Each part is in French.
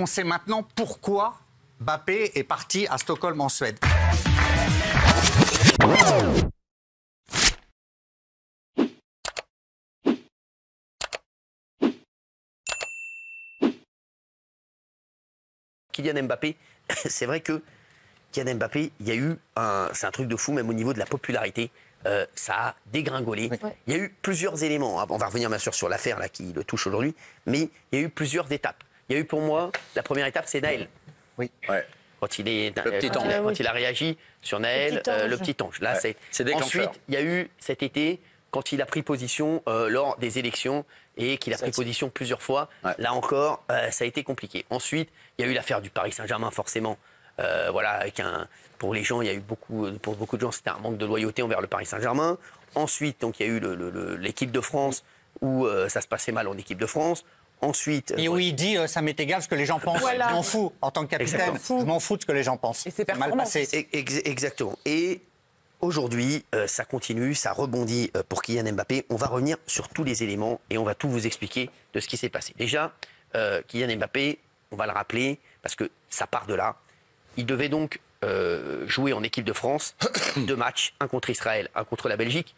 On sait maintenant pourquoi Mbappé est parti à Stockholm en Suède. Kylian Mbappé, c'est vrai que Kylian Mbappé, il y a eu c'est un truc de fou, même au niveau de la popularité. Ça a dégringolé. Ouais. Il y a eu plusieurs éléments. On va revenir bien sûr sur l'affaire là qui le touche aujourd'hui, mais il y a eu plusieurs étapes. Il y a eu pour moi, la première étape, c'est Naël. Oui. Ouais. Quand il est, Le petit ange. quand il a réagi sur Naël, le petit ange. Là, Ouais. C'est déclencheur. Ensuite, il y a eu cet été, quand il a pris position lors des élections et qu'il a pris position plusieurs fois. Ouais. Là encore, ça a été compliqué. Ensuite, il y a eu l'affaire du Paris Saint-Germain, forcément. Voilà, avec pour les gens, il y a eu pour beaucoup de gens, c'était un manque de loyauté envers le Paris Saint-Germain. Ensuite, donc, il y a eu l'équipe de France où ça se passait mal en équipe de France. Ensuite, Et où il dit ça m'est égal ce que les gens pensent. Voilà. Je m'en fous en tant que capitaine. Exactement. Je m'en fous de ce que les gens pensent. Et c'est mal performant. passé. Exactement. Et aujourd'hui, ça continue, ça rebondit pour Kylian Mbappé. On va revenir sur tous les éléments et on va tout vous expliquer de ce qui s'est passé. Déjà, Kylian Mbappé, on va le rappeler, parce que ça part de là. Il devait donc jouer en équipe de France 2 matchs, un contre Israël, un contre la Belgique.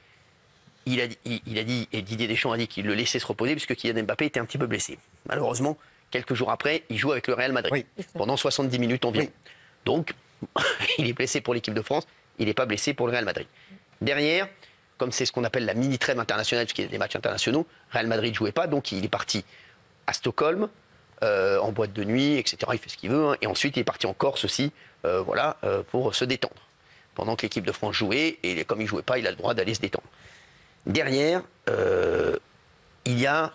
Il a dit, et Didier Deschamps a dit qu'il le laissait se reposer puisque Kylian Mbappé était un petit peu blessé. Malheureusement, quelques jours après, il joue avec le Real Madrid pendant 70 minutes environ. Donc, il est blessé pour l'équipe de France, il n'est pas blessé pour le Real Madrid. Derrière, comme c'est ce qu'on appelle la mini-trêve internationale, puisqu'il y a des matchs internationaux, Real Madrid ne jouait pas, donc il est parti à Stockholm, en boîte de nuit, etc. Il fait ce qu'il veut. Et ensuite, il est parti en Corse aussi, pour se détendre. Pendant que l'équipe de France jouait, et comme il ne jouait pas, il a le droit d'aller se détendre. Derrière, il y a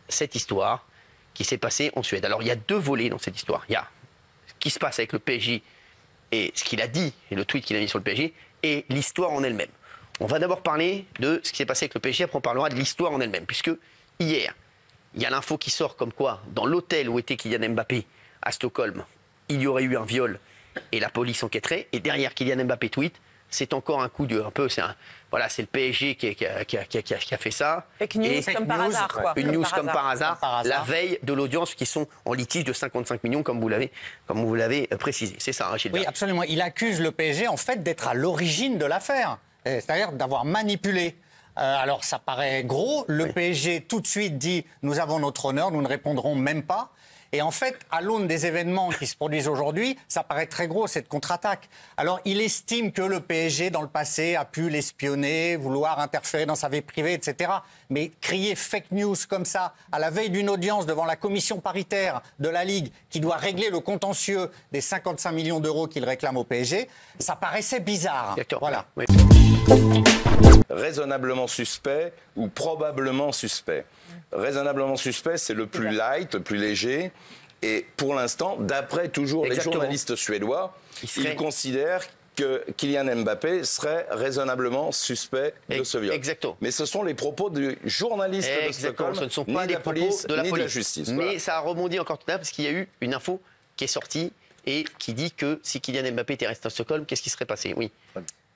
cette histoire qui s'est passée en Suède. Alors, il y a 2 volets dans cette histoire. Il y a ce qui se passe avec le PSG et ce qu'il a dit, et le tweet qu'il a mis sur le PSG, et l'histoire en elle-même. On va d'abord parler de ce qui s'est passé avec le PSG, après on parlera de l'histoire en elle-même. Puisque hier, il y a l'info qui sort comme quoi, dans l'hôtel où était Kylian Mbappé, à Stockholm, il y aurait eu un viol et la police enquêterait. Et derrière Kylian Mbappé tweet, c'est encore un coup de... c'est le PSG qui a fait ça. Fake news Et comme par hasard, quoi. Une news comme par hasard, Par hasard. la veille de l'audience, qui sont en litige de 55 millions, comme vous l'avez précisé. C'est ça, hein, Gilles. Oui, absolument. Il accuse le PSG en fait d'être à l'origine de l'affaire, c'est-à-dire d'avoir manipulé. Alors ça paraît gros. Le PSG tout de suite dit nous avons notre honneur, nous ne répondrons même pas. Et en fait, à l'aune des événements qui se produisent aujourd'hui, ça paraît très gros, cette contre-attaque. Alors, il estime que le PSG, dans le passé, a pu l'espionner, vouloir interférer dans sa vie privée, etc. Mais crier fake news comme ça, à la veille d'une audience devant la commission paritaire de la Ligue, qui doit régler le contentieux des 55 millions d'euros qu'il réclame au PSG, ça paraissait bizarre. Exactement. Voilà. Oui. Raisonnablement suspect ou probablement suspect. Raisonnablement suspect, c'est le plus light, le plus léger. Et pour l'instant, d'après toujours les journalistes suédois, ils considèrent que Kylian Mbappé serait raisonnablement suspect de ce viol. Exactement. Mais ce sont les propos du journaliste de Stockholm, ce ne sont ni pas de les la police, propos de la ni police. de la justice. Mais Voilà. ça a rebondi encore tout à l'heure parce qu'il y a eu une info qui est sortie et qui dit que si Kylian Mbappé était resté à Stockholm, qu'est-ce qui serait passé? Oui.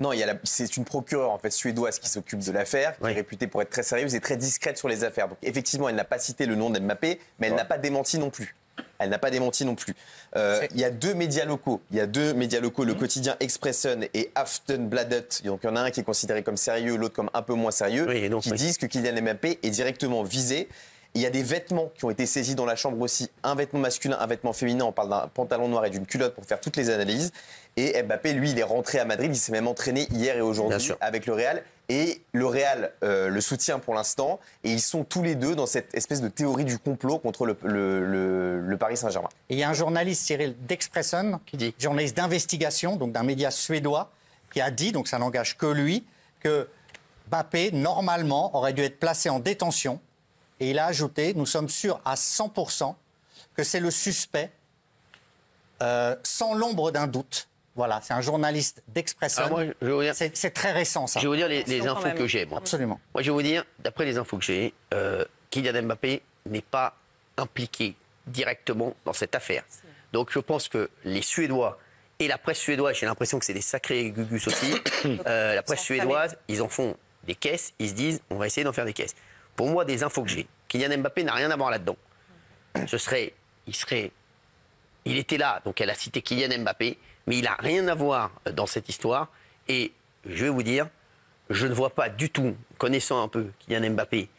Non, c'est une procureure en fait suédoise qui s'occupe de l'affaire, qui est réputée pour être très sérieuse et très discrète sur les affaires. Donc effectivement, elle n'a pas cité le nom d'Mbappé, mais elle n'a pas démenti non plus. Elle n'a pas démenti non plus. Il y a 2 médias locaux. Le quotidien Expressen et Aftonbladet. Donc il y en a un qui est considéré comme sérieux, l'autre comme un peu moins sérieux, qui disent que Kylian Mbappé est directement visé. Il y a des vêtements qui ont été saisis dans la chambre aussi, un vêtement masculin, un vêtement féminin. On parle d'un pantalon noir et d'une culotte pour faire toutes les analyses. Et Mbappé, lui, il est rentré à Madrid. Il s'est même entraîné hier et aujourd'hui avec le Real. Et le Real le soutient pour l'instant. Et ils sont tous les deux dans cette espèce de théorie du complot contre le Paris Saint-Germain. Et il y a un journaliste, Cyril, d'Expressen, journaliste d'investigation, donc d'un média suédois, qui a dit, donc ça n'engage que lui, que Mbappé, normalement, aurait dû être placé en détention. Et il a ajouté, nous sommes sûrs à 100% que c'est le suspect, sans l'ombre d'un doute. Voilà, c'est un journaliste d'Expressen. C'est très récent, ça. Je vais vous dire les infos que j'ai, moi. Absolument. Moi, je vais vous dire, d'après les infos que j'ai, Kylian Mbappé n'est pas impliqué directement dans cette affaire. Donc, je pense que les Suédois et la presse suédoise, j'ai l'impression que c'est des sacrés gugus aussi, la presse suédoise, ils en font des caisses, ils se disent, on va essayer d'en faire des caisses. Pour moi, des infos que j'ai, Kylian Mbappé n'a rien à voir là-dedans. Il serait il était là, donc elle a cité Kylian Mbappé, mais il n'a rien à voir dans cette histoire. Et je vais vous dire, je ne vois pas du tout, connaissant un peu Kylian Mbappé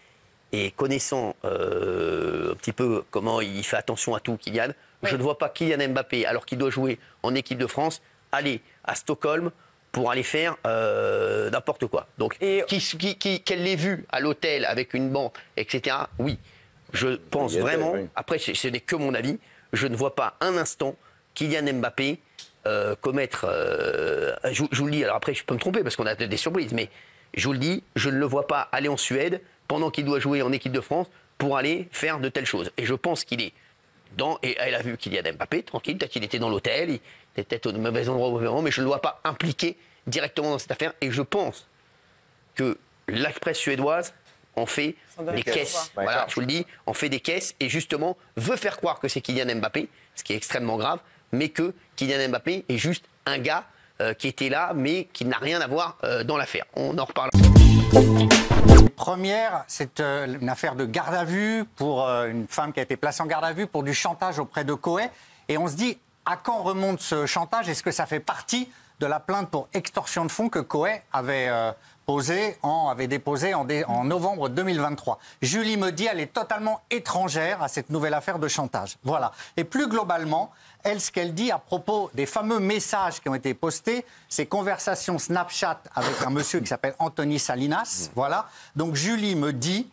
et connaissant un petit peu comment il fait attention à tout, Kylian, je ne vois pas Kylian Mbappé, alors qu'il doit jouer en équipe de France, aller à Stockholm pour aller faire n'importe quoi. Donc, qu'elle l'ait vu à l'hôtel avec une banque, etc., oui, je pense vraiment, après ce n'est que mon avis, je ne vois pas un instant Kylian Mbappé commettre, je vous le dis, alors après je peux me tromper parce qu'on a des surprises, mais je vous le dis, je ne le vois pas aller en Suède pendant qu'il doit jouer en équipe de France pour aller faire de telles choses. Et je pense qu'il est et elle a vu Kylian Mbappé, tranquille, peut-être qu'il était dans l'hôtel, il était peut-être au mauvais endroit au mauvais moment, mais je ne le vois pas impliqué directement dans cette affaire. Et je pense que la presse suédoise en fait des caisses. Voilà, je vous le dis, en fait des caisses et justement veut faire croire que c'est Kylian Mbappé, ce qui est extrêmement grave, mais que Kylian Mbappé est juste un gars qui était là, mais qui n'a rien à voir dans l'affaire. On en reparle. Première, c'est une affaire de garde à vue pour une femme qui a été placée en garde à vue pour du chantage auprès de Coé. Et on se dit, à quand remonte ce chantage? Est-ce que ça fait partie de la plainte pour extorsion de fonds que Coé avait déposée en novembre 2023. Julie me dit, elle est totalement étrangère à cette nouvelle affaire de chantage. Voilà. Et plus globalement, elle, ce qu'elle dit à propos des fameux messages qui ont été postés, ces conversations Snapchat avec un monsieur qui s'appelle Anthony Salinas. Voilà. Donc Julie me dit,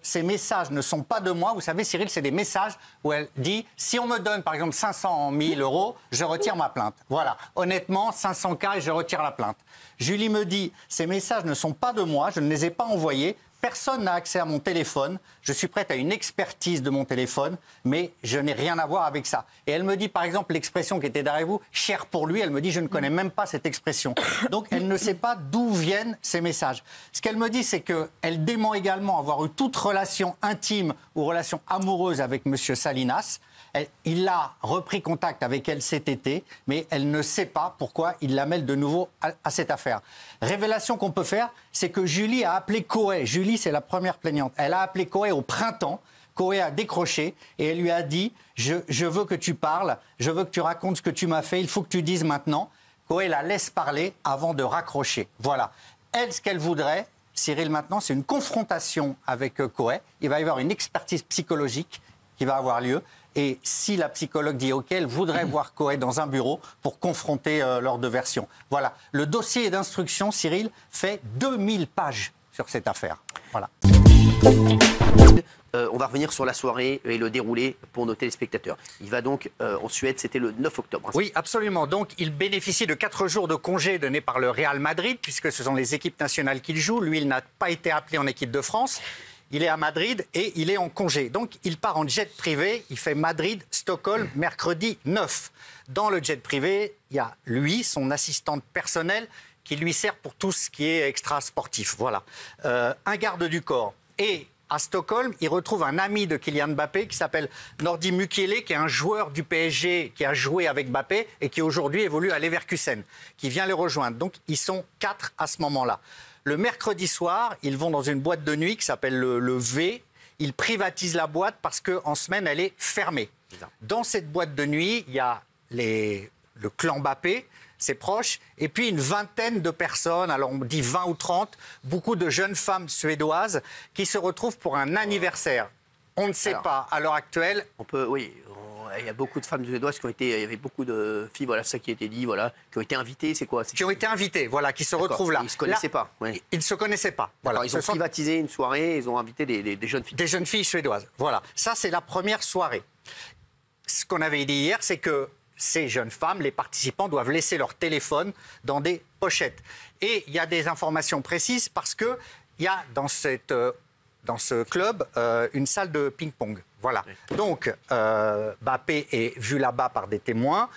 ces messages ne sont pas de moi. Vous savez, Cyril, c'est des messages où elle dit, si on me donne par exemple 500 000 euros, je retire ma plainte. Voilà. Honnêtement, 500K et je retire la plainte. Julie me dit, ces messages ne sont pas de moi, je ne les ai pas envoyés. Personne n'a accès à mon téléphone. Je suis prête à une expertise de mon téléphone, mais je n'ai rien à voir avec ça. Et elle me dit, par exemple, l'expression qui était derrière vous, cher pour lui, elle me dit, je ne connais même pas cette expression. Donc, elle ne sait pas d'où viennent ces messages. Ce qu'elle me dit, c'est qu'elle dément également avoir eu toute relation intime ou relation amoureuse avec M. Salinas. Il a repris contact avec elle cet été, mais elle ne sait pas pourquoi il la mêle de nouveau à cette affaire. Révélation qu'on peut faire, c'est que Julie a appelé Coé. Julie, c'est la première plaignante. Elle a appelé Coé au printemps. Coé a décroché et elle lui a dit « Je veux que tu parles, je veux que tu racontes ce que tu m'as fait, il faut que tu dises maintenant ». Coé la laisse parler avant de raccrocher. Voilà. Elle, ce qu'elle voudrait, Cyril, maintenant, c'est une confrontation avec Coé. Il va y avoir une expertise psychologique qui va avoir lieu. Et si la psychologue dit OK, elle voudrait voir Coé dans un bureau pour confronter leurs deux versions. Voilà. Le dossier d'instruction, Cyril, fait 2000 pages sur cette affaire. Voilà. On va revenir sur la soirée et le déroulé pour nos téléspectateurs. Il va donc en Suède, c'était le 9 octobre. Oui, absolument. Donc, il bénéficie de 4 jours de congé donnés par le Real Madrid, puisque ce sont les équipes nationales qu'il joue. Lui, il n'a pas été appelé en équipe de France. Il est à Madrid et il est en congé. Donc, il part en jet privé. Il fait Madrid-Stockholm mercredi 9. Dans le jet privé, il y a lui, son assistante personnelle, qui lui sert pour tout ce qui est extra-sportif. Voilà. Un garde du corps. Et à Stockholm, il retrouve un ami de Kylian Mbappé qui s'appelle Nordi Mukiele, qui est un joueur du PSG qui a joué avec Mbappé et qui aujourd'hui évolue à Leverkusen, qui vient les rejoindre. Donc, ils sont 4 à ce moment-là. Le mercredi soir, ils vont dans une boîte de nuit qui s'appelle le V. Ils privatisent la boîte parce qu'en semaine, elle est fermée. Dans cette boîte de nuit, il y a le clan Mbappé, ses proches, et puis une vingtaine de personnes, alors on dit 20 ou 30, beaucoup de jeunes femmes suédoises qui se retrouvent pour un anniversaire. On ne sait pas à l'heure actuelle. Il y a beaucoup de femmes suédoises qui ont été, il y avait beaucoup de filles, voilà, ça qui a été dit, voilà, qui ont été invitées, c'est quoi? Qui ont été invitées, voilà, qui se retrouvent là. Ils ne se connaissaient pas. Oui. Ils ne se connaissaient pas. Voilà. Ils ont privatisé une soirée, ils ont invité des jeunes filles. Des jeunes filles suédoises, voilà. Ça, c'est la première soirée. Ce qu'on avait dit hier, c'est que ces jeunes femmes, les participants, doivent laisser leur téléphone dans des pochettes. Et il y a des informations précises parce qu'il y a dans ce club une salle de ping-pong. Voilà. Donc, Mbappé est vu là-bas par des témoins.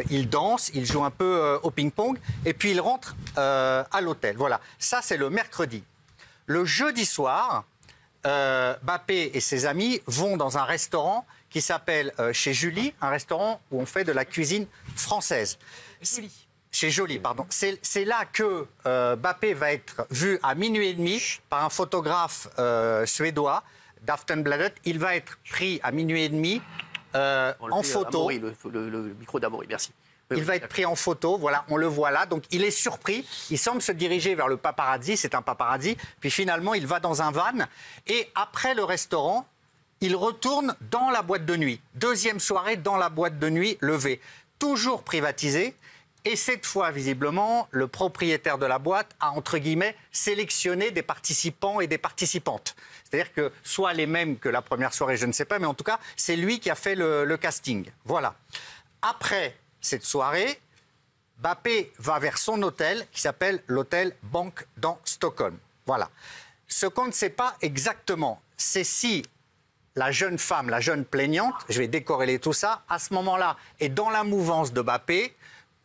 Il danse, il joue un peu au ping-pong. Et puis, il rentre à l'hôtel. Voilà. Ça, c'est le mercredi. Le jeudi soir, Mbappé et ses amis vont dans un restaurant qui s'appelle Chez Julie, un restaurant où on fait de la cuisine française. Chez Jolie, pardon. C'est là que Mbappé va être vu à minuit et demi par un photographe suédois, d'Aftonbladet. Il va être pris à minuit et demi en photo. Amaury, le micro d'Amaury, merci. Oui, il va être pris en photo, voilà, on le voit là. Donc il est surpris, il semble se diriger vers le paparazzi, c'est un paparazzi. Puis finalement, il va dans un van. Et après le restaurant, il retourne dans la boîte de nuit. Deuxième soirée dans la boîte de nuit levée. Toujours privatisée. Et cette fois, visiblement, le propriétaire de la boîte a, entre guillemets, sélectionné des participants et des participantes. C'est-à-dire que soit les mêmes que la première soirée, je ne sais pas, mais en tout cas, c'est lui qui a fait le casting. Voilà. Après cette soirée, Mbappé va vers son hôtel qui s'appelle l'hôtel Bank dans Stockholm. Voilà. Ce qu'on ne sait pas exactement, c'est si la jeune femme, la jeune plaignante, je vais décorréler tout ça, à ce moment-là, est dans la mouvance de Mbappé.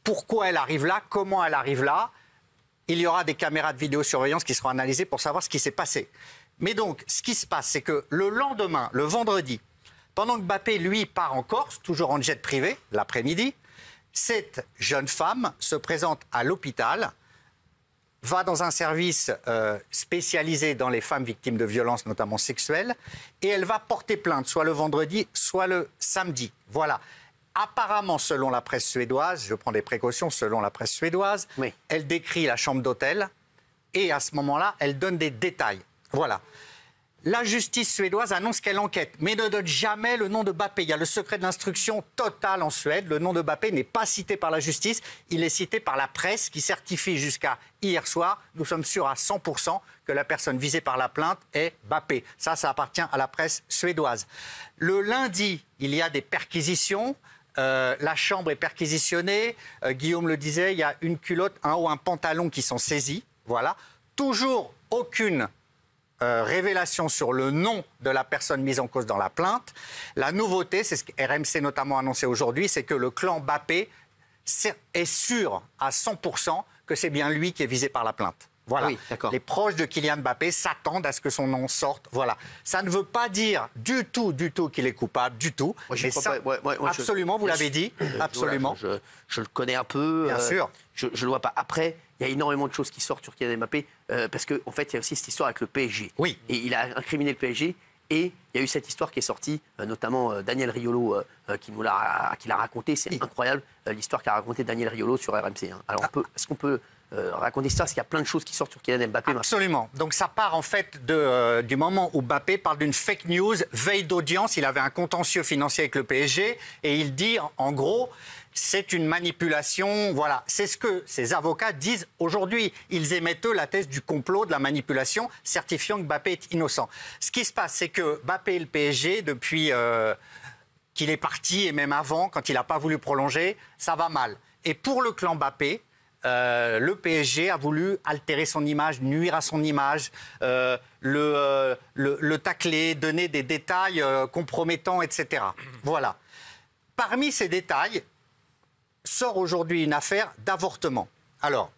Pourquoi elle arrive là? Comment elle arrive là? Il y aura des caméras de vidéosurveillance qui seront analysées pour savoir ce qui s'est passé. Mais donc, ce qui se passe, c'est que le lendemain, le vendredi, pendant que Mbappé, lui, part en Corse, toujours en jet privé, l'après-midi, cette jeune femme se présente à l'hôpital, va dans un service spécialisé dans les femmes victimes de violences, notamment sexuelles, et elle va porter plainte, soit le vendredi, soit le samedi. Voilà. Apparemment, selon la presse suédoise, je prends des précautions, selon la presse suédoise, oui. Elle décrit la chambre d'hôtel et à ce moment-là, elle donne des détails. Voilà. La justice suédoise annonce qu'elle enquête, mais ne donne jamais le nom de Mbappé. Il y a le secret de l'instruction total en Suède. Le nom de Mbappé n'est pas cité par la justice, il est cité par la presse qui certifie jusqu'à hier soir, nous sommes sûrs à 100% que la personne visée par la plainte est Mbappé. Ça appartient à la presse suédoise. Le lundi, il y a des perquisitions. La chambre est perquisitionnée. Guillaume le disait, il y a une culotte, un haut, un pantalon qui sont saisis. Voilà. Toujours aucune révélation sur le nom de la personne mise en cause dans la plainte. La nouveauté, c'est ce que RMC notamment annoncé aujourd'hui, c'est que le clan Mbappé est sûr à 100% que c'est bien lui qui est visé par la plainte. Voilà. Oui, les proches de Kylian Mbappé s'attendent à ce que son nom sorte. Voilà. Ça ne veut pas dire du tout qu'il est coupable, du tout. Moi, absolument, vous l'avez dit. Absolument. Voilà, je le connais un peu. Bien sûr. Je ne le vois pas. Après, il y a énormément de choses qui sortent sur Kylian Mbappé parce qu'en fait, il y a aussi cette histoire avec le PSG. Oui. Et il a incriminé le PSG. Et il y a eu cette histoire qui est sortie, notamment Daniel Riolo qui l'a raconté. C'est incroyable l'histoire qu'a raconté Daniel Riolo sur RMC. Hein. Alors, est-ce qu'on peut raconter ça, parce qu'il y a plein de choses qui sortent sur Kylian Mbappé. Absolument. Donc ça part en fait du moment où Mbappé parle d'une fake news, veille d'audience, il avait un contentieux financier avec le PSG et il dit en gros c'est une manipulation, voilà. C'est ce que ses avocats disent aujourd'hui. Ils émettent eux la thèse du complot, de la manipulation, certifiant que Mbappé est innocent. Ce qui se passe, c'est que Mbappé et le PSG, depuis qu'il est parti et même avant, quand il n'a pas voulu prolonger, ça va mal. Et pour le clan Mbappé, le PSG a voulu altérer son image, nuire à son image, le tacler, donner des détails compromettants, etc. Voilà. Parmi ces détails, sort aujourd'hui une affaire d'avortement. Alors,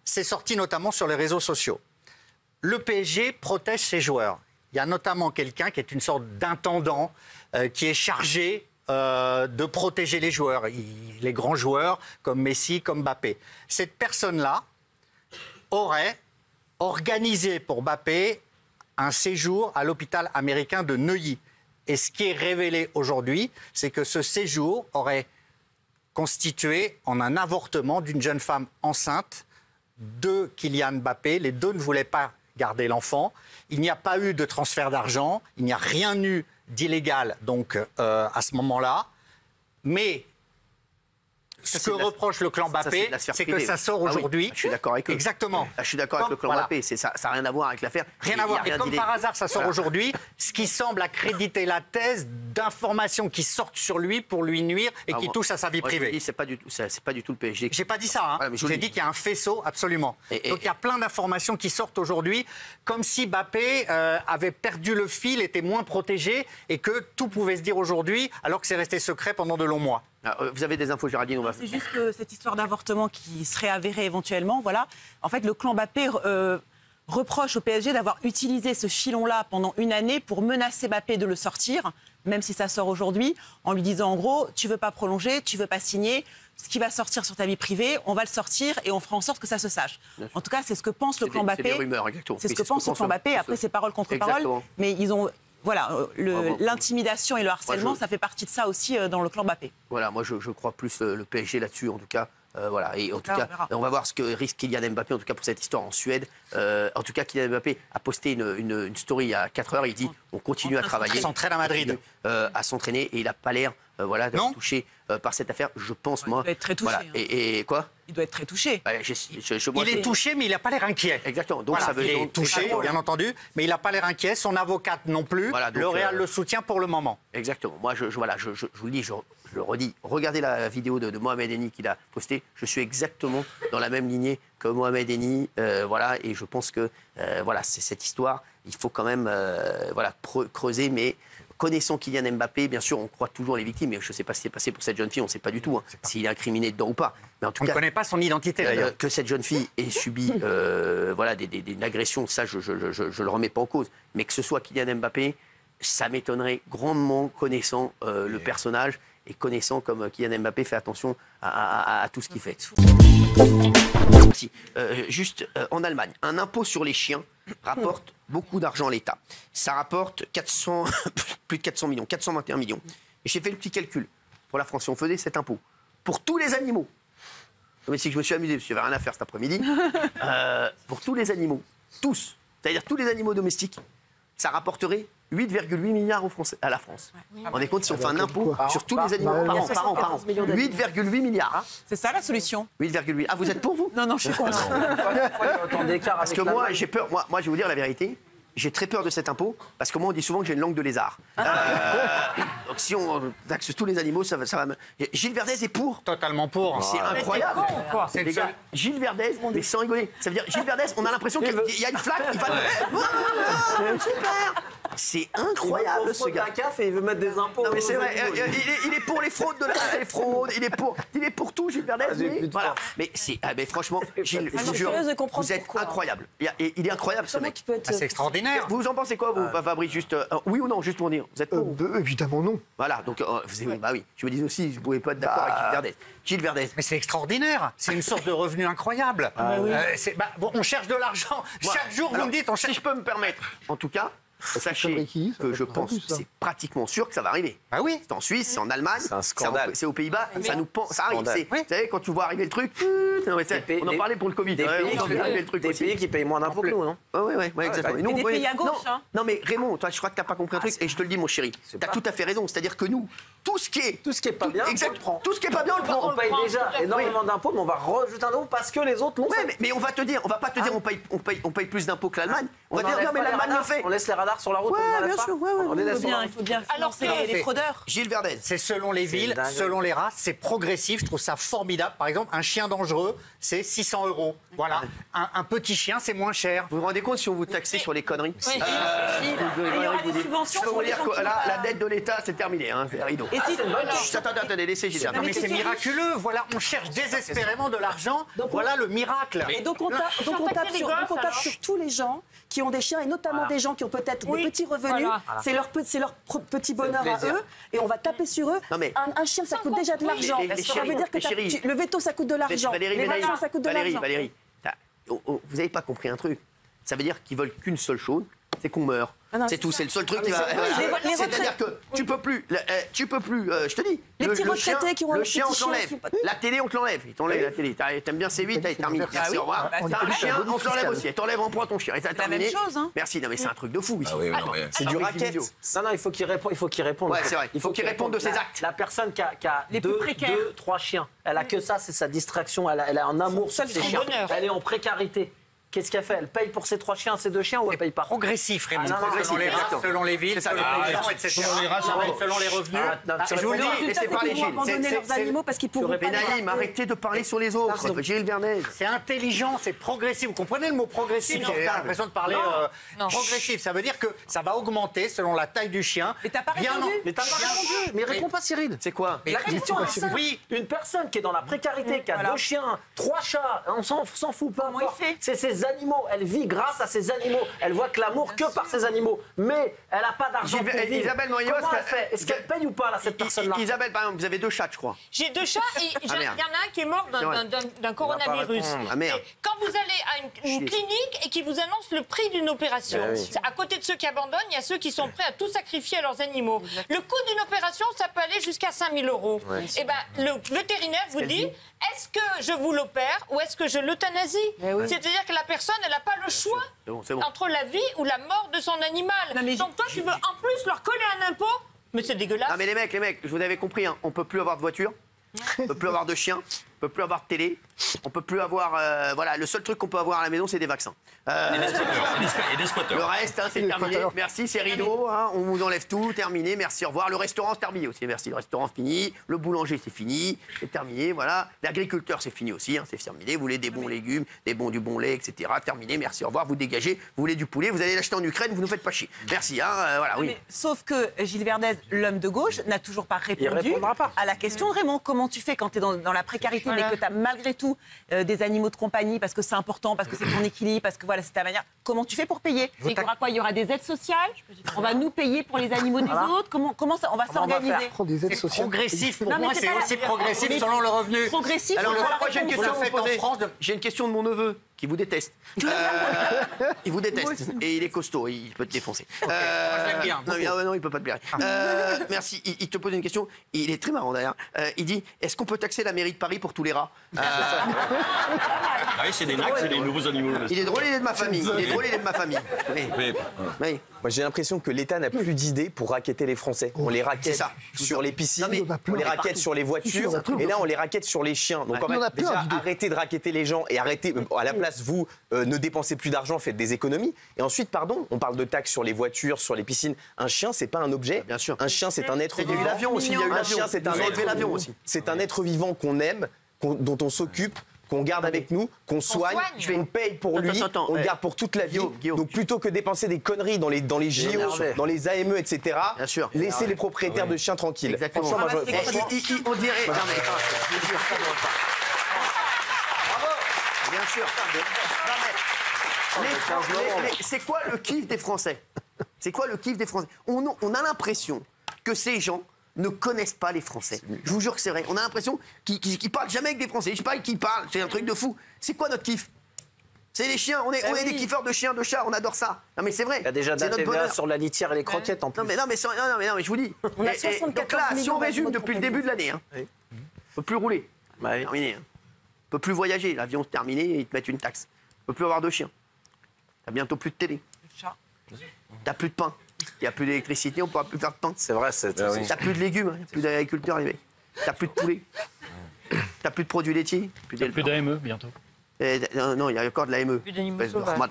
c'est sorti notamment sur les réseaux sociaux. Le PSG protège ses joueurs. Il y a notamment quelqu'un qui est une sorte d'intendant qui est chargé de protéger les joueurs, les grands joueurs comme Messi, comme Mbappé. Cette personne-là aurait organisé pour Mbappé un séjour à l'hôpital américain de Neuilly. Et ce qui est révélé aujourd'hui, c'est que ce séjour aurait constitué en un avortement d'une jeune femme enceinte de Kylian Mbappé. Les deux ne voulaient pas garder l'enfant. Il n'y a pas eu de transfert d'argent, il n'y a rien eu d'illégal donc à ce moment-là. Mais ce que reproche le clan Mbappé, c'est que ça sort aujourd'hui. Oui. Je suis d'accord avec eux. Exactement. Je suis d'accord avec le clan Mbappé. Ça n'a rien à voir avec l'affaire. Rien à voir. Et comme par hasard, ça sort aujourd'hui, ce qui semble accréditer la thèse d'informations qui sortent sur lui pour lui nuire et qui touchent à sa vie privée. C'est pas du tout le PSG. J'ai pas dit ça. Hein. J'ai dit qu'il y a un faisceau, absolument. Donc il y a plein d'informations qui sortent aujourd'hui, comme si Mbappé avait perdu le fil, était moins protégé et que tout pouvait se dire aujourd'hui, alors que c'est resté secret pendant de longs mois. Vous avez des infos, Géraldine? C'est juste que cette histoire d'avortement qui serait avérée éventuellement, voilà. En fait, le clan Mbappé reproche au PSG d'avoir utilisé ce filon-là pendant une année pour menacer Mbappé de le sortir, même si ça sort aujourd'hui, en lui disant en gros, tu veux pas prolonger, tu veux pas signer, ce qui va sortir sur ta vie privée, on va le sortir et on fera en sorte que ça se sache. En tout cas, c'est ce que pense le clan Mbappé. C'est des rumeurs, exactement. C'est ce que pense le clan Mbappé. Après, c'est parole contre parole, mais ils ont voilà, l'intimidation et le harcèlement, ça fait partie de ça aussi dans le clan Mbappé. Voilà, moi je crois plus le PSG là-dessus, en tout cas. Voilà, et en tout cas, on va voir ce que risque Kylian Mbappé, en tout cas pour cette histoire en Suède. En tout cas, Kylian Mbappé a posté une story il y a 4 heures. Il dit on continue à travailler. Il s'entraîne à Madrid. À s'entraîner et il n'a pas l'air d'être touché par cette affaire. Je pense, moi. Il doit être très touché. Voilà. Et quoi? Il doit être très touché. Il est touché, mais il n'a pas l'air inquiet. Exactement. Donc voilà, ça veut il est touché, bien entendu, mais il n'a pas l'air inquiet. Son avocate non plus. Voilà, donc, le Real le soutient pour le moment. Exactement. Moi, je vous le dis, je le redis. Regardez la vidéo de Mohamed Eni qu'il a postée. Je suis exactement dans la même lignée que Mohamed Eni. Voilà, et je pense que voilà, c'est cette histoire. Il faut quand même creuser, mais. Connaissant Kylian Mbappé, bien sûr, on croit toujours les victimes, mais je ne sais pas ce qui s'est passé pour cette jeune fille, on ne sait pas du tout s'il est incriminé dedans ou pas. Mais en tout on cas, ne connaît pas son identité d'ailleurs. Que cette jeune fille ait subi des agressions, ça je ne le remets pas en cause. Mais que ce soit Kylian Mbappé, ça m'étonnerait grandement, connaissant le personnage et connaissant comme Kylian Mbappé fait attention à tout ce qu'il fait. Merci. Juste en Allemagne, un impôt sur les chiens rapporte beaucoup d'argent à l'État. Ça rapporte plus de 400 millions, 421 millions. Et j'ai fait le petit calcul. Pour la France, si on faisait cet impôt pour tous les animaux, mais c'est que je me suis amusé, parce que j'avais rien à faire cet après-midi, pour tous les animaux, tous, c'est-à-dire tous les animaux domestiques, ça rapporterait 8,8 milliards à la France. On est compte si on fait un impôt sur tous les animaux par an. 8,8 milliards. C'est ça la solution. 8,8. Ah, vous êtes pour vous? Non, je suis contre. Parce que moi, j'ai peur. Moi, je vais vous dire la vérité. J'ai très peur de cet impôt, parce que moi, on dit souvent que j'ai une langue de lézard. Donc si on taxe tous les animaux, ça va me... Gilles Verdez est pour. Totalement pour. C'est incroyable. Les gars, Gilles Verdez, mais sans rigoler. Ça veut dire, Gilles Verdez, on a l'impression qu'il y a une flaque, il va... Super. C'est incroyable, ce gars. Et il veut mettre des impôts. Non, mais c'est vrai, il est pour les fraudes, les fraudes, il est pour tout, Gilles Verdez. Voilà. Mais franchement, Gilles, je vous jure, vous êtes incroyable. Il est incroyable, ce mec. C'est extraordinaire. Vous en pensez quoi, vous, Fabrice? Juste oui ou non, juste pour dire. Vous êtes pour? Évidemment non. Voilà, donc bah oui. Je me dis aussi, vous ne pouvez pas être d'accord avec Gilles Verdez. Gilles Verdez. Mais c'est extraordinaire. C'est une source de revenu incroyable. On cherche de l'argent. Chaque jour, vous me dites, on cherche. Si je peux me permettre, en tout cas. Sachez que je pense que c'est pratiquement sûr que ça va arriver. Ah oui. C'est en Suisse, c'est en Allemagne, c'est un scandale. C'est aux Pays-Bas, ça arrive. Vous savez, quand tu vois arriver le truc, on en parlait pour le Covid. Des pays qui payent moins d'impôts que nous, non? Oui, exactement. Des pays à gauche, non, mais Raymond, toi, je crois que tu n'as pas compris un truc, et je te le dis, mon chéri. Tu as tout à fait raison. C'est-à-dire que nous, tout ce qui est pas bien, on le prend. Tout ce qui est pas bien, on le prend. On paye déjà énormément d'impôts, mais on va rajouter un impôt parce que les autres l'ont fait. Mais on va pas te dire on paye plus d'impôts que l'Allemagne. On va dire non, mais l'Allemagne le fait. On laisse les radars sur la route. Bien sûr, il faut bien financer les fraudeurs. Gilles Verdez. C'est selon les villes, selon les races, c'est progressif. Je trouve ça formidable. Par exemple, un chien dangereux, c'est 600 €. Voilà. Un petit chien, c'est moins cher. Vous vous rendez compte si on vous taxait sur les conneries? Oui. Il y aura des subventions. Je peux vous dire que la dette de l'État, c'est terminé. C'est rideau. Attendez, laissez Gilles Verdez. Non, mais c'est miraculeux. Voilà, on cherche désespérément de l'argent. Voilà le miracle. Et donc on tape sur tous les gens qui ont des chiens, et notamment des gens qui ont peut-être des petits revenus. C'est leur petit bonheur à eux, et on va taper sur eux. Un chien, ça coûte déjà de l'argent. Ça veut dire que le veto, ça coûte de l'argent. Les vaccins, ça coûte de l'argent. Valérie, vous n'avez pas compris un truc. Ça veut dire qu'ils veulent qu'une seule chose, c'est qu'on meurt. C'est tout, c'est le seul truc qui va. C'est-à-dire que tu peux plus, je te dis. Les petits retraités qui ont le chien, on te l'enlève. La télé, on te l'enlève. Ils t'enlèvent la télé. T'aimes bien C8, t'as terminé. Merci, au revoir. T'as un chien, on te l'enlève aussi. T'enlèves, on prend ton chien. Et t'as terminé. Merci, non mais c'est un truc de fou ici. C'est du racket. Non, il faut qu'il réponde. Ouais, c'est vrai. Il faut qu'il réponde de ses actes. La personne qui a 2, 3 chiens, elle a que ça, c'est sa distraction. Elle a un amour sur ses chiens. Elle est en précarité. Qu'est-ce qu'elle fait? Elle paye pour ses 3 chiens, ses 2 chiens, ou elle paye pas? Progressif, Raymond. Selon les villes, selon les gens, etc. Selon les revenus. Je vous le dis, laissez parler Gilles. Abandonner leurs animaux parce qu'ils pourront pas. Naïm, arrêtez de parler sur les autres. Gilles Verdez. C'est intelligent, c'est progressif. Vous comprenez le mot progressif? J'ai l'impression de parler progressif. Ça veut dire que ça va augmenter selon la taille du chien. Mais t'as pas répondu. Mais réponds pas, Cyril. C'est quoi? La question est simple. Une personne qui est dans la précarité, qui a 2 chiens, 3 chats, on s'en fout pas. C'est ses ses animaux. Elle vit grâce à ses animaux. Elle voit que l'amour que par ses animaux. Mais elle n'a pas d'argent pour vivre. Isabelle Morillo, comment elle fait? Est-ce qu'elle paye ou pas, là, cette personne-là? Isabelle, par exemple, vous avez 2 chats, je crois. J'ai 2 chats et il y en a un qui est mort d'un coronavirus. Ah merde. Quand vous allez à une clinique et qui vous annonce le prix d'une opération, à côté de ceux qui abandonnent, il y a ceux qui sont prêts à tout sacrifier à leurs animaux. Le coût d'une opération, ça peut aller jusqu'à 5 000 €. Et ben, le vétérinaire vous dit, est-ce que je vous l'opère ou est-ce que je l'euthanasie? C'est-à-dire que la personne, elle n'a pas le choix entre la vie ou la mort de son animal. Donc toi, tu veux en plus leur coller un impôt? Mais c'est dégueulasse. Non mais les mecs, je vous avais compris, hein, on peut plus avoir de voiture, on peut plus avoir de chien, on peut plus avoir de télé, on peut plus avoir... voilà, le seul truc qu'on peut avoir à la maison, c'est des vaccins. Et des squatteurs. Le reste, hein, c'est terminé. Merci, c'est rideau, hein, on vous enlève tout, terminé, merci, au revoir. Le restaurant, c'est terminé aussi, merci. Le restaurant, c'est fini. Le boulanger, c'est fini, c'est terminé, voilà. L'agriculteur, c'est fini aussi, hein, c'est terminé. Vous voulez des bons légumes, du bon lait, etc. Terminé, merci, au revoir. Vous dégagez, vous voulez du poulet, vous allez l'acheter en Ukraine, vous nous faites pas chier. Merci, hein, voilà, oui. Mais, sauf que Gilles Verdez, l'homme de gauche, n'a toujours pas répondu à la question de Raymond. Comment tu fais quand tu es dans la précarité, mais que tu as malgré tout des animaux de compagnie, parce que c'est important, parce que c'est ton équilibre, parce que voilà, c'est ta manière. Comment tu fais pour payer? Il y aura quoi? Il y aura des aides sociales? On va nous payer pour les animaux des autres? Comment ça? On va s'organiser? C'est progressif. Pour moi, c'est aussi progressif selon le revenu. Progressif. Alors, moi, j'ai une question à vous poser. France J'ai une question de mon neveu qui vous déteste. Il vous déteste et il est costaud, il peut te défoncer. Non, il peut pas te blairer. Merci. Il te pose une question. Il est très marrant d'ailleurs. Il dit: est-ce qu'on peut taxer la mairie de Paris pour tous les rats? Ah oui, c'est des nacs, c'est des nouveaux animaux. Il est drôle, il est de ma famille. Oui. Moi, j'ai l'impression que l'État n'a plus d'idées pour racketter les Français. On les raquette sur les piscines, on les raquette sur les voitures, et là, on les raquette sur les chiens. Donc, en fait, déjà, arrêtez de raqueter les gens et arrêtez, à la place, vous, ne dépensez plus d'argent, faites des économies. Et ensuite, pardon, on parle de taxes sur les voitures, sur les piscines. Un chien, c'est pas un objet. Bien sûr. Un chien, c'est un être vivant. Il y a eu l'avion aussi. Un chien, c'est un être vivant qu'on aime, dont on s'occupe, qu'on garde avec nous, qu'on soigne, qu'on paye pour lui, on le garde pour toute la vie. Donc plutôt que dépenser des conneries dans les JO, dans les AME, etc., laissez les propriétaires de chiens tranquilles. Exactement. Franchement, on dirait... Bien sûr. C'est quoi le kiff des Français? C'est quoi le kiff des Français? On a l'impression que ces gens ne connaissent pas les Français. Je vous jure que c'est vrai. On a l'impression qu'ils parlent jamais avec des Français. Je sais pas qui parlent, c'est un truc de fou. C'est quoi notre kiff? C'est les chiens. On est des kiffeurs de chiens, de chats. On adore ça. Non mais c'est vrai. Il y a déjà de la TVA sur la litière et les croquettes en plus. Non mais je vous dis. On a 74 donc là, si on résume depuis le début de l'année, on peut plus rouler. Terminé. On peut plus voyager. L'avion c'est terminé et ils te mettent une taxe. On peut plus avoir de chiens. T'as bientôt plus de télé. T'as plus de pain. Il n'y a plus d'électricité, on ne pourra plus faire de pain. C'est vrai, c'est T'as plus de légumes, il n'y a plus d'agriculteurs, les mecs. T'as plus de poulet. T'as plus de produits laitiers. Plus d'AME bientôt. Non, il y a encore de l'AME. Plus d'animaux sauvages.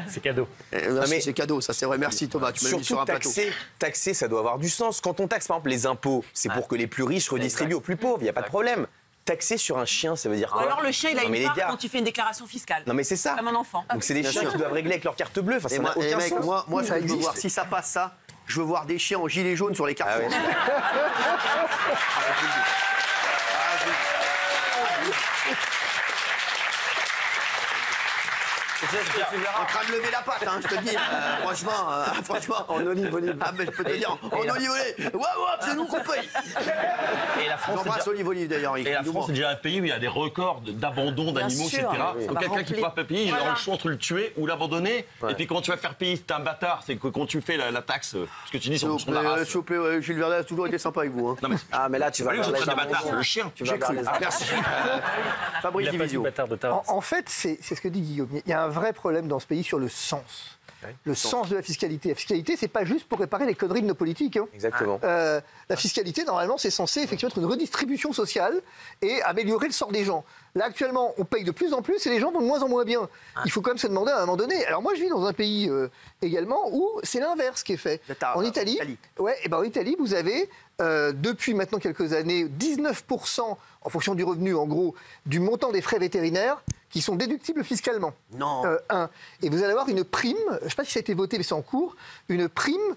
C'est cadeau. C'est cadeau, ça c'est vrai. Merci Thomas, tu m'as mis sur un plateau. Taxer, ça doit avoir du sens. Quand on taxe par exemple les impôts, c'est pour que les plus riches redistribuent aux plus pauvres, il n'y a pas de problème. Taxer sur un chien, ça veut dire quoi? Ou alors le chien, il a une part quand tu fais une déclaration fiscale. Non mais c'est ça. Comme un enfant. Donc c'est des chiens qui doivent régler avec leur carte bleue. Enfin, ça n'a aucun sens. Moi, je veux voir si ça passe ça. Je veux voir des chiens en gilet jaune sur les carrefours. En train de lever la patte, hein, je te dis. Franchement. En olive. Ah, mais je peux te dire, en olive. C'est nous qu'on paye. Et la France, j'embrasse olive d'ailleurs. Et la France, c'est déjà un pays où il y a des records d'abandon d'animaux, etc. Donc quelqu'un qui ne peut pas payer, il aura le choix entre le tuer ou l'abandonner. Et puis quand tu vas faire payer, c'est un bâtard, c'est que quand tu fais la taxe, ce que tu dis sur la race. S'il vous plaît, Gilles Verdez a toujours été sympa avec vous. Hein. Ah, mais là, tu vas vers les bâtards, le chien. J'ai cru. Merci. Fabrice Divisio. En fait, c'est ce que dit Guillaume. Il y a un vrai problème dans ce pays sur le sens. Le sens de la fiscalité. La fiscalité, c'est pas juste pour réparer les conneries de nos politiques. Hein. Exactement. La fiscalité, normalement, c'est censé effectivement être une redistribution sociale et améliorer le sort des gens. Là, actuellement, on paye de plus en plus et les gens vont de moins en moins bien. Il faut quand même se demander à un moment donné. Alors moi, je vis dans un pays également où c'est l'inverse qui est fait. En Italie, en Italie, vous avez depuis maintenant quelques années 19% en fonction du revenu, en gros, du montant des frais vétérinaires qui sont déductibles fiscalement. Non. Et vous allez avoir une prime, je ne sais pas si ça a été voté, mais c'est en cours, une prime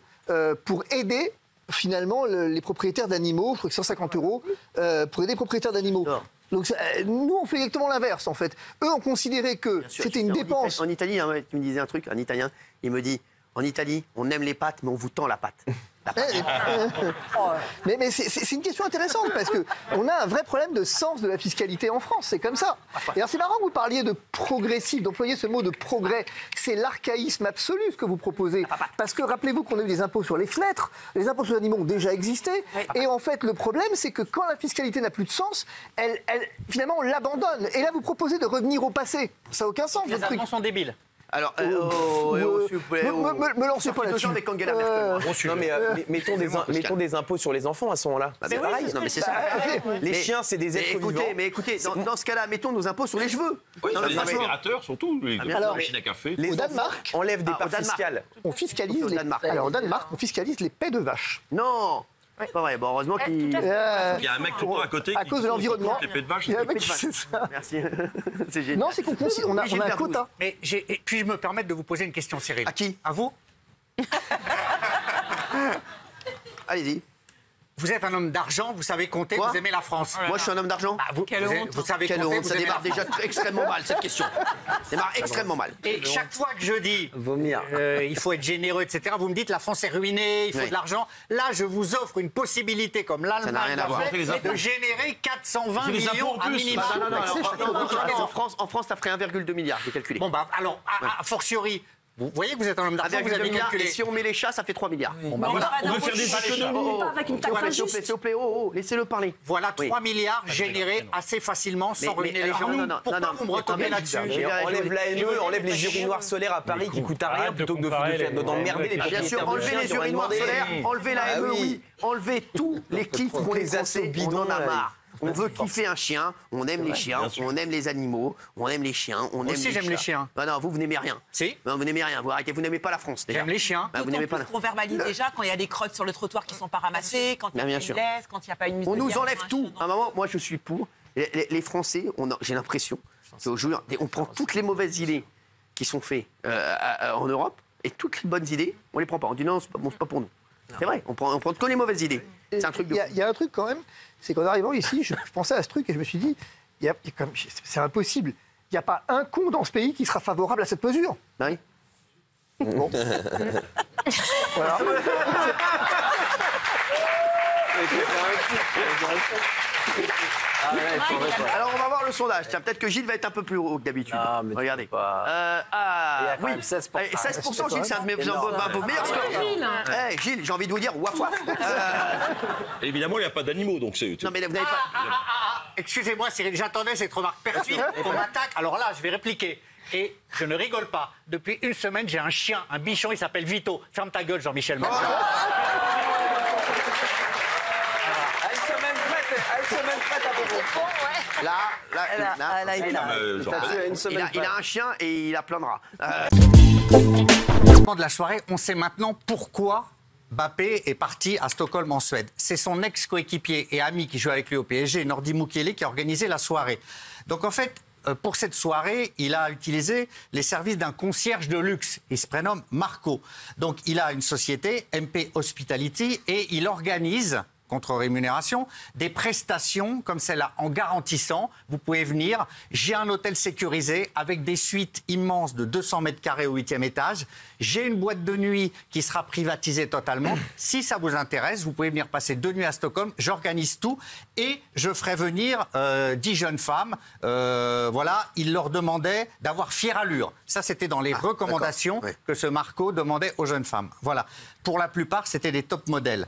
pour aider finalement les propriétaires d'animaux, je crois que 150 € pour aider les propriétaires d'animaux. Donc nous, on fait exactement l'inverse, en fait. Eux ont considéré que c'était une dépense. En Italie, hein, tu me disais un truc, un Italien, il me dit, en Italie, on aime les pâtes, mais on vous tend la pâte. Mais c'est une question intéressante parce qu'on a un vrai problème de sens de la fiscalité en France, c'est comme ça. Et alors c'est marrant que vous parliez de progressif, d'employer ce mot de progrès. C'est l'archaïsme absolu ce que vous proposez. Parce que rappelez-vous qu'on a eu des impôts sur les fenêtres, les impôts sur les animaux ont déjà existé. Et en fait, le problème, c'est que quand la fiscalité n'a plus de sens, finalement, on l'abandonne. Et là, vous proposez de revenir au passé. Ça n'a aucun sens. Les Allemands sont débiles. Alors, me lancez pas là-dessus. avec Angela Merkel. Non, mais mettons des impôts sur les enfants à ce moment-là. C'est pareil. Non, mais c'est ça. Les chiens, c'est des êtres vivants. Mais écoutez, dans ce cas-là, mettons nos impôts sur les cheveux. Oui, les incinérateurs, surtout, les machines à café. Les Danemark enlèvent des parts fiscales. On fiscalise au Danemark, on fiscalise les paies de vaches. Non. C'est pas vrai. Bon, heureusement qu'il y a un mec tout le temps à côté à cause de l'environnement. Les pets de vache. Il y a un mec qui sait ça. Merci. C'est génial. Non, c'est qu'on a un quota. Mais puis-je me permettre de vous poser une question, Cyril? À qui? À vous? Allez-y. Vous êtes un homme d'argent, vous savez compter, vous aimez la France. Moi, je suis un homme d'argent. Vous savez Quelle compter, honte. Ça démarre déjà extrêmement mal, cette question. Ça démarre extrêmement mal. Et chaque fois que je dis Vomir. il faut être généreux, etc., vous me dites la France est ruinée, il faut de l'argent. Là, je vous offre une possibilité, comme l'Allemagne de générer 420 millions à minimum. En France, ça ferait 1,2 milliard, j'ai calculé. Bon, bah, alors, a fortiori, vous voyez que vous êtes un homme d'argent, vous avez calculé. Et si on met les chats, ça fait 3 milliards. Bon, bah, voilà. On veut faire des économies. S'il vous plaît, laissez-le parler. Voilà 3 milliards générés assez facilement sans ruiner les gens. Pourquoi vous me retombez là-dessus? Enlève l'AME, enlève les urinoirs solaires à Paris qui coûtent à rien plutôt que d'emmerder les Bien sûr, enlever les urinoirs solaires, enlever l'AME, oui. Enlever tous les kiffs qu'on les Français, on en a marre. On veut kiffer un chien, on aime les chiens, on aime les animaux, on aime les chiens, on aime les chats. Moi aussi j'aime les chiens. Non, vous n'aimez rien. Si. Non, vous n'aimez rien, vous arrêtez, vous n'aimez pas la France déjà. J'aime les chiens. Vous n'aimez pas. On verbalise déjà quand il y a des crottes sur le trottoir qui ne sont pas ramassées, quand il y a une laisse, quand il n'y a pas une mise. On nous enlève tout. À un moment, moi je suis pour. Les Français, j'ai l'impression qu'aujourd'hui, on prend toutes les mauvaises idées qui sont faites en Europe et toutes les bonnes idées, on les prend pas. On dit non, c'est pas pour nous. C'est vrai, on prend que les mauvaises idées. C'est un truc de. Il y a un truc quand même, c'est qu'en arrivant ici, je pensais à ce truc et je me suis dit, c'est impossible. Il n'y a pas un con dans ce pays qui sera favorable à cette mesure. Oui. Bon. Voilà. Alors on va voir le sondage. Tiens, peut-être que Gilles va être un peu plus haut que d'habitude. Regardez. Oui, 16%. 16%, Gilles, c'est un de vos meilleurs scores. Gilles, j'ai envie de vous dire, waf waf. Évidemment, il n'y a pas d'animaux, donc c'est. Non, mais vous n'avez pas. Excusez-moi, Cyril, j'attendais cette remarque perfide qu'on m'attaque. Alors là, je vais répliquer. Et je ne rigole pas. Depuis une semaine, j'ai un chien, un bichon, il s'appelle Vito. Ferme ta gueule, Jean-Michel. Il a un chien et il a plein de rats. De la soirée, on sait maintenant pourquoi Mbappé est parti à Stockholm en Suède. C'est son ex-coéquipier et ami qui joue avec lui au PSG, Nordi Mukiele, qui a organisé la soirée. Donc en fait, pour cette soirée, il a utilisé les services d'un concierge de luxe. Il se prénomme Marco. Donc il a une société, MP Hospitality, et il organise, contre rémunération, des prestations comme celle-là, en garantissant, vous pouvez venir, j'ai un hôtel sécurisé avec des suites immenses de 200 mètres carrés au 8e étage, j'ai une boîte de nuit qui sera privatisée totalement. Si ça vous intéresse, vous pouvez venir passer 2 nuits à Stockholm, j'organise tout et je ferai venir 10 jeunes femmes. Voilà, il leur demandait d'avoir fière allure. Ça, c'était dans les recommandations que ce Marco demandait aux jeunes femmes. Voilà. Pour la plupart, c'était des top modèles.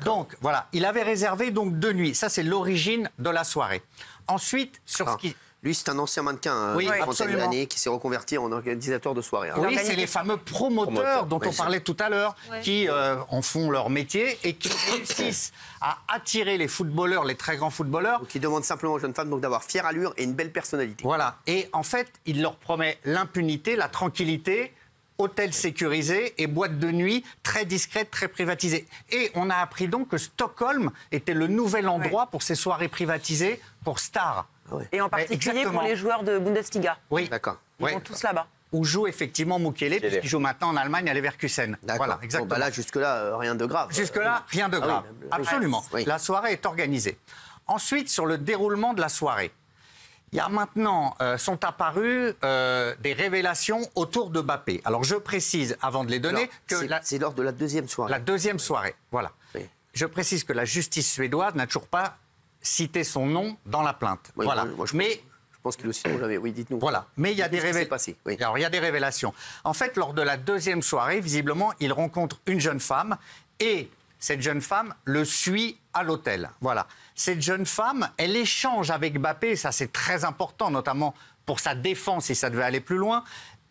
Donc, voilà, il avait réservé donc 2 nuits. Ça, c'est l'origine de la soirée. Ensuite, sur ce qui... Lui, c'est un ancien mannequin, une trentaine d'années, qui s'est reconverti en organisateur de soirée. Oui, c'est les fameux promoteurs dont on parlait tout à l'heure, qui en font leur métier et qui réussissent à attirer les footballeurs, les très grands footballeurs. Donc, ils demandent simplement aux jeunes femmes d'avoir fière allure et une belle personnalité. Voilà. Et en fait, il leur promet l'impunité, la tranquillité, hôtel sécurisé et boîte de nuit très discrète, très privatisée. Et on a appris donc que Stockholm était le nouvel endroit pour ces soirées privatisées pour stars. Et en particulier pour les joueurs de Bundesliga. Oui, d'accord. Ils vont tous là-bas. Où joue effectivement Mukiele, puisqu'il joue maintenant en Allemagne à Leverkusen. Voilà, exactement. Bon, bah là, jusque-là, rien de grave. Jusque-là, rien de grave. Absolument. Oui. La soirée est organisée. Ensuite, sur le déroulement de la soirée. Il y a maintenant, sont apparues des révélations autour de Mbappé. Alors je précise, avant de les donner, que c'est lors de la deuxième soirée. La deuxième soirée, voilà. Oui. Je précise que la justice suédoise n'a toujours pas cité son nom dans la plainte. Oui, voilà. Moi, je pense qu'ils le citeront jamais. Oui, dites-nous. Voilà. Mais il y a des révélations. Oui. Alors il y a des révélations. En fait, lors de la deuxième soirée, visiblement, il rencontre une jeune femme et cette jeune femme le suit à l'hôtel. Voilà. Cette jeune femme, elle échange avec Mbappé, ça c'est très important, notamment pour sa défense si ça devait aller plus loin.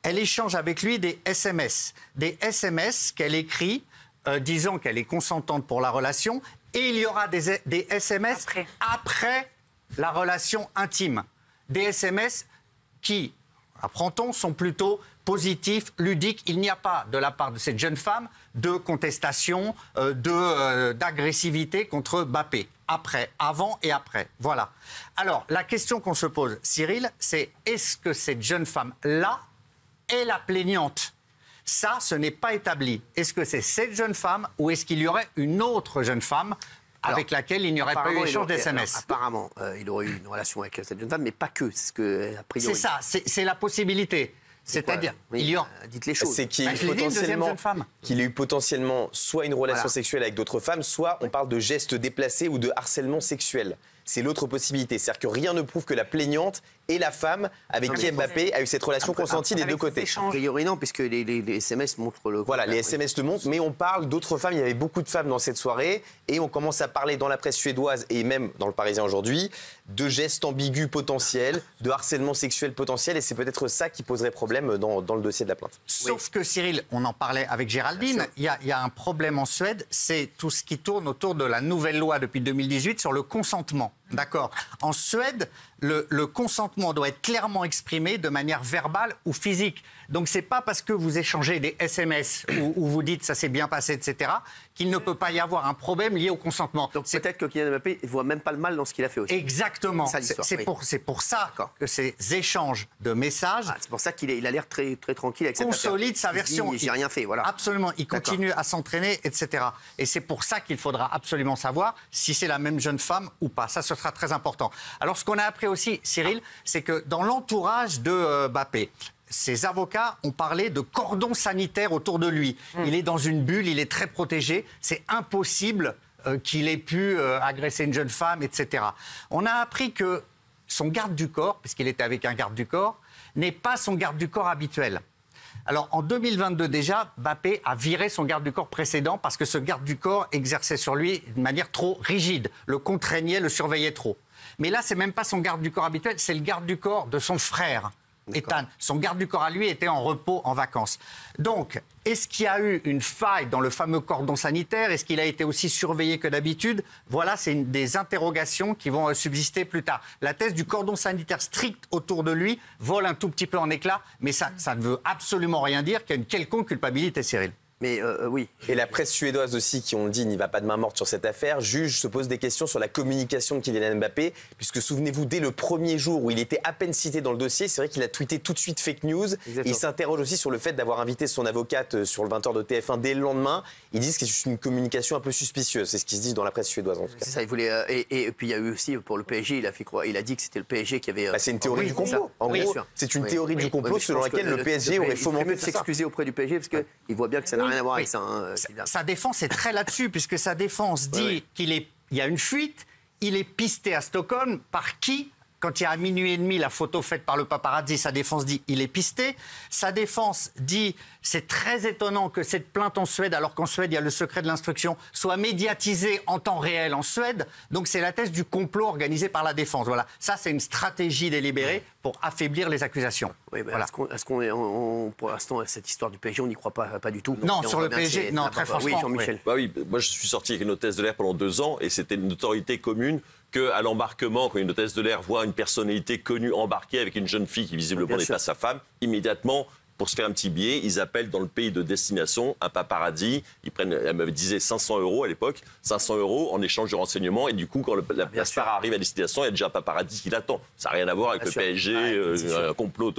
Elle échange avec lui des SMS. Des SMS qu'elle écrit disant qu'elle est consentante pour la relation. Et il y aura des SMS après la relation intime. Des SMS qui, apprend-on, sont plutôt positifs, ludiques. Il n'y a pas, de la part de cette jeune femme, de contestation, d'agressivité contre Mbappé. Après, avant et après. Voilà. Alors, la question qu'on se pose, Cyril, c'est est-ce que cette jeune femme-là est la plaignante ? Ça, ce n'est pas établi. Est-ce que c'est cette jeune femme ou est-ce qu'il y aurait une autre jeune femme avec laquelle il n'y aurait pas eu échange d'SMS? Apparemment, il aurait eu une relation avec cette jeune femme, mais pas que. C'est ce que, a priori. C'est ça, c'est la possibilité. C'est-à-dire, il y a... Dites les choses. C'est qu'il ait eu potentiellement soit une relation sexuelle avec d'autres femmes, soit on parle de gestes déplacés ou de harcèlement sexuel. C'est l'autre possibilité. C'est-à-dire que rien ne prouve que la plaignante est la femme avec qui Mbappé a eu cette relation consentie des deux côtés. A priori non, puisque les SMS montrent le... Voilà, les SMS le montrent, mais on parle d'autres femmes. Il y avait beaucoup de femmes dans cette soirée et on commence à parler dans la presse suédoise et même dans le Parisien aujourd'hui de gestes ambigus potentiels, de harcèlement sexuel potentiel et c'est peut-être ça qui poserait problème dans le dossier de la plainte. Sauf que Cyril, on en parlait avec Géraldine, il y a un problème en Suède, c'est tout ce qui tourne autour de la nouvelle loi depuis 2018 sur le consentement. D'accord. En Suède, le consentement doit être clairement exprimé de manière verbale ou physique. Donc c'est pas parce que vous échangez des SMS où vous dites ça s'est bien passé, etc., qu'il ne peut pas y avoir un problème lié au consentement. Donc peut-être que Kylian Mbappé ne voit même pas le mal dans ce qu'il a fait aussi. Exactement. C'est pour ça que ces échanges de messages... c'est pour ça qu'il a l'air très, très tranquille avec cette affaire. Consolide sa version. J'ai rien fait, voilà. Absolument. Il continue à s'entraîner, etc. Et c'est pour ça qu'il faudra absolument savoir si c'est la même jeune femme ou pas. Ça, ce sera très important. Alors, ce qu'on a appris aussi, Cyril, c'est que dans l'entourage de Mbappé, ses avocats ont parlé de cordon sanitaire autour de lui. Il est dans une bulle, il est très protégé. C'est impossible qu'il ait pu agresser une jeune femme, etc. On a appris que son garde du corps, puisqu'il était avec un garde du corps, n'est pas son garde du corps habituel. Alors, en 2022 déjà, Mbappé a viré son garde du corps précédent parce que ce garde du corps exerçait sur lui de manière trop rigide, le contraignait, le surveillait trop. Mais là, c'est même pas son garde du corps habituel, c'est le garde du corps de son frère, Ethan. Son garde du corps à lui était en repos, en vacances. Donc, est-ce qu'il y a eu une faille dans le fameux cordon sanitaire? Est-ce qu'il a été aussi surveillé que d'habitude? Voilà, c'est des interrogations qui vont subsister plus tard. La thèse du cordon sanitaire strict autour de lui vole un tout petit peu en éclats, mais ça ne veut absolument rien dire qu'il y a une quelconque culpabilité, Cyril. Mais oui. Et la presse suédoise aussi, qui on le dit, n'y va pas de main morte sur cette affaire, se pose des questions sur la communication de Kylian Mbappé, puisque souvenez-vous, dès le premier jour où il était à peine cité dans le dossier, c'est vrai qu'il a tweeté tout de suite fake news. Exactement. Il s'interroge aussi sur le fait d'avoir invité son avocate sur le 20h de TF1 dès le lendemain. Ils disent que c'est une communication un peu suspicieuse, c'est ce qui se dit dans la presse suédoise en tout cas. C'est ça, il voulait, et puis il y a eu aussi pour le PSG, il a dit que c'était le PSG qui avait... c'est une théorie du complot. En gros, c'est une théorie du complot selon laquelle le PSG aurait fomenté mieux de s'excuser auprès du PSG parce qu'il voit bien que ça n'a rien à voir avec ça. Sa défense est très là-dessus, puisque sa défense dit qu'il y a une fuite, il est pisté à Stockholm par qui? Quand il y a à minuit et demi la photo faite par le paparazzi, sa défense dit il est pisté. Sa défense dit c'est très étonnant que cette plainte en Suède, alors qu'en Suède il y a le secret de l'instruction, soit médiatisée en temps réel en Suède. Donc c'est la thèse du complot organisé par la défense. Voilà, ça c'est une stratégie délibérée pour affaiblir les accusations. Oui, voilà. Est-ce qu'on pour l'instant cette histoire du PSG on n'y croit pas du tout? Non, sur le PSG, non, très franchement. Oui, Jean-Michel. Oui, moi je suis sorti avec une hôtesse de l'air pendant 2 ans et c'était une notoriété commune qu'à l'embarquement, quand une hôtesse de l'air voit une personnalité connue embarquer avec une jeune fille qui visiblement n'est pas sa femme, immédiatement, pour se faire un petit billet, ils appellent dans le pays de destination un paparazzi. Ils prennent, elle me disait 500 € à l'époque, 500 € en échange de renseignements. Et du coup, quand la star arrive à destination, il y a déjà un paparazzi qui l'attend. Ça n'a rien à voir avec le PSG, un complot.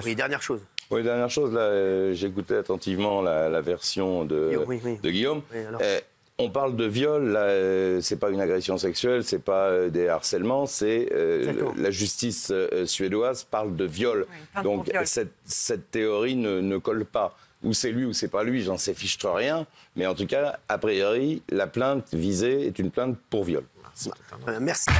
Oui, dernière chose. Oui, dernière chose, là, j'écoutais attentivement la version de Guillaume. Oui, On parle de viol, là, c'est pas une agression sexuelle, c'est pas des harcèlements, c'est la justice suédoise parle de viol. Oui, donc cette théorie ne colle pas. Ou c'est lui ou c'est pas lui, j'en sais fichtre rien. Mais en tout cas, a priori, la plainte visée est une plainte pour viol. Merci.